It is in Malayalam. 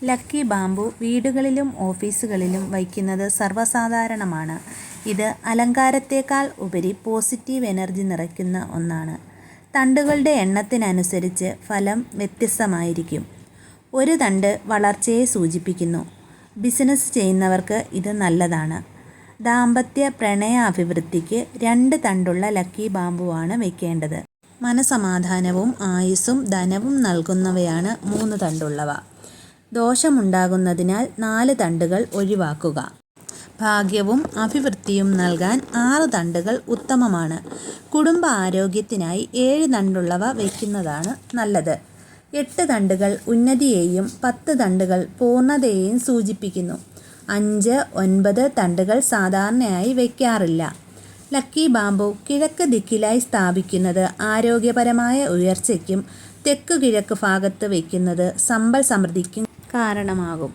ലക്കി ബാംബു വീടുകളിലും ഓഫീസുകളിലും വയ്ക്കുന്നത് സർവ്വസാധാരണമാണ്. ഇത് അലങ്കാരത്തേക്കാൾ ഉപരി പോസിറ്റീവ് എനർജി നിറയ്ക്കുന്ന ഒന്നാണ്. തണ്ടുകളുടെ എണ്ണത്തിനനുസരിച്ച് ഫലം വ്യത്യസ്തമായിരിക്കും. ഒരു തണ്ട് വളർച്ചയെ സൂചിപ്പിക്കുന്നു. ബിസിനസ് ചെയ്യുന്നവർക്ക് ഇത് നല്ലതാണ്. ദാമ്പത്യ പ്രണയ അഭിവൃദ്ധിക്ക് 2 തണ്ടുള്ള ലക്കി ബാംബുവാണ് വയ്ക്കേണ്ടത്. മനസമാധാനവും ആയുസ്സും ധനവും നൽകുന്നവയാണ് 3 തണ്ടുള്ളവ. ദോഷമുണ്ടാകുന്നതിനാൽ 4 തണ്ടുകൾ ഒഴിവാക്കുക. ഭാഗ്യവും അഭിവൃദ്ധിയും നൽകാൻ 6 തണ്ടുകൾ ഉത്തമമാണ്. കുടുംബ ആരോഗ്യത്തിനായി 7 തണ്ടുള്ളവ വയ്ക്കുന്നതാണ് നല്ലത്. 8 തണ്ടുകൾ ഉന്നതിയെയും 10 തണ്ടുകൾ പൂർണ്ണതയെയും സൂചിപ്പിക്കുന്നു. 5, 9 തണ്ടുകൾ സാധാരണയായി വയ്ക്കാറില്ല. ലക്കി ബാംബു കിഴക്ക് ദിക്കിലായി സ്ഥാപിക്കുന്നത് ആരോഗ്യപരമായ ഉയർച്ചയ്ക്കും തെക്കുകിഴക്ക് ഭാഗത്ത് വയ്ക്കുന്നത് സമ്പൽ സമൃദ്ധിക്കും കാരണമാകും.